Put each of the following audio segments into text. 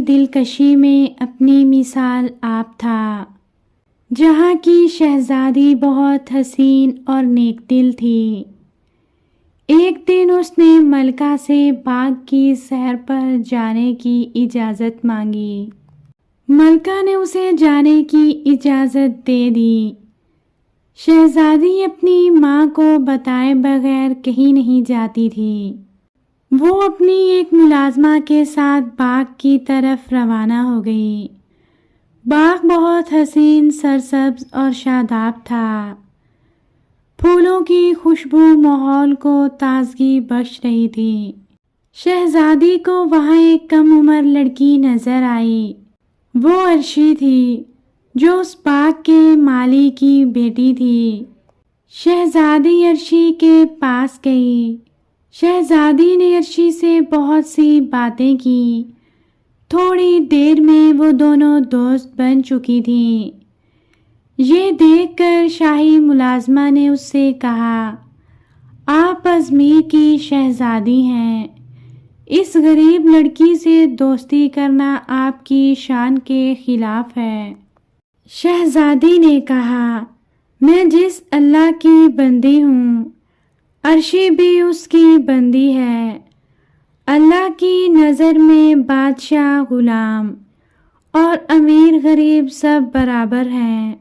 دلکشی میں اپنی مثال آپ تھا۔ جہاں کی شہزادی بہت حسین اور نیک دل تھی۔ ایک دن اس نے ملکہ سے باغ کی سیر پر جانے کی اجازت مانگی۔ ملکہ نے اسے جانے کی اجازت دے دی۔ شہزادی اپنی ماں کو بتائے بغیر کہیں نہیں جاتی تھی۔ وہ اپنی ایک ملازمہ کے ساتھ باغ کی طرف روانہ ہو گئی۔ باغ بہت حسین، سرسبز اور شاداب تھا۔ پھولوں کی خوشبو ماحول کو تازگی بخش رہی تھی۔ شہزادی کو وہاں ایک کم عمر لڑکی نظر آئی۔ وہ عرشی تھی، جو اس باغ کے مالی کی بیٹی تھی۔ شہزادی عرشی کے پاس گئی۔ شہزادی نے عرشی سے بہت سی باتیں کی۔ تھوڑی دیر میں وہ دونوں دوست بن چکی تھیں۔ یہ دیکھ کر شاہی ملازمہ نے اس سے کہا، آپ ازمیر کی شہزادی ہیں۔ اس غریب لڑکی سے دوستی کرنا آپ کی شان کے خلاف ہے۔ شہزادی نے کہا، میں جس اللہ کی بندی ہوں، عرشی بھی اس کی بندی ہے۔ اللہ کی نظر میں بادشاہ، غلام اور امیر غریب سب برابر ہیں۔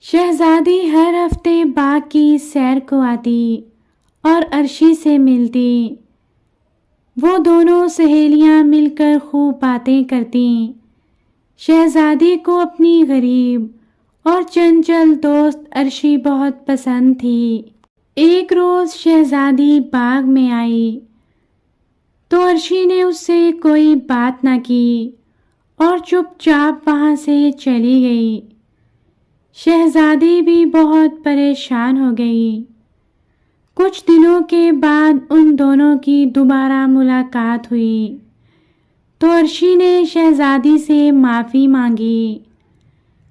شہزادی ہر ہفتے باغ کی سیر کو آتی اور عرشی سے ملتی۔ وہ دونوں سہیلیاں مل کر خوب باتیں کرتیں۔ شہزادی کو اپنی غریب اور چنچل دوست عرشی بہت پسند تھی۔ ایک روز شہزادی باغ میں آئی تو عرشی نے اس سے کوئی بات نہ کی اور چپ چاپ وہاں سے چلی گئی۔ شہزادی بھی بہت پریشان ہو گئی۔ کچھ دنوں کے بعد ان دونوں کی دوبارہ ملاقات ہوئی تو عرشی نے شہزادی سے معافی مانگی،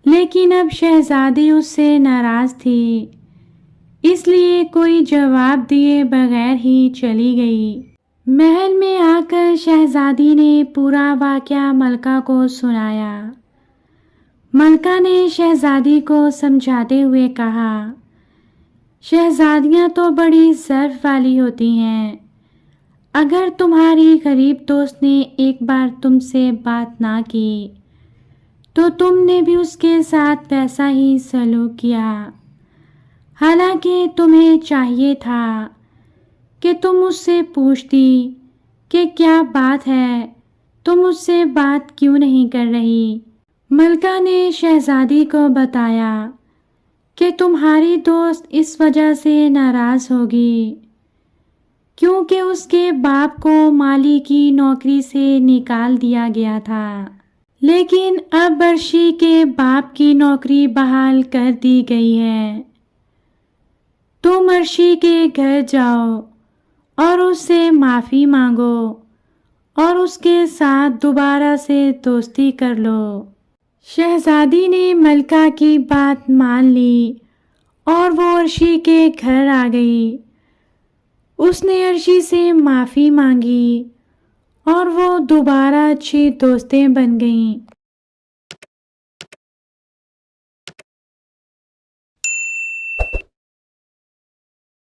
لیکن اب شہزادی اس سے ناراض تھی، اس لیے کوئی جواب دیے بغیر ہی چلی گئی۔ محل میں آ کر شہزادی نے پورا واقعہ ملکہ کو سنایا۔ ملکہ نے شہزادی کو سمجھاتے ہوئے کہا، شہزادیاں تو بڑی ظرف والی ہوتی ہیں۔ اگر تمہاری غریب دوست نے ایک بار تم سے بات نہ کی تو تم نے بھی اس کے ساتھ ویسا ہی سلوک کیا، حالانکہ تمہیں چاہیے تھا کہ تم اس سے پوچھتی کہ کیا بات ہے، تم اس سے بات کیوں نہیں کر رہی۔ ملکہ نے شہزادی کو بتایا کہ تمہاری دوست اس وجہ سے ناراض ہوگی کیونکہ اس کے باپ کو مالی کی نوکری سے نکال دیا گیا تھا، لیکن اب عرشی کے باپ کی نوکری بحال کر دی گئی ہے۔ تم عرشی کے گھر جاؤ اور اس سے معافی مانگو اور اس کے ساتھ دوبارہ سے دوستی کر لو۔ شہزادی نے ملکہ کی بات مان لی اور وہ عرشی کے گھر آ گئی۔ اس نے عرشی سے معافی مانگی اور وہ دوبارہ اچھی دوستیں بن گئیں۔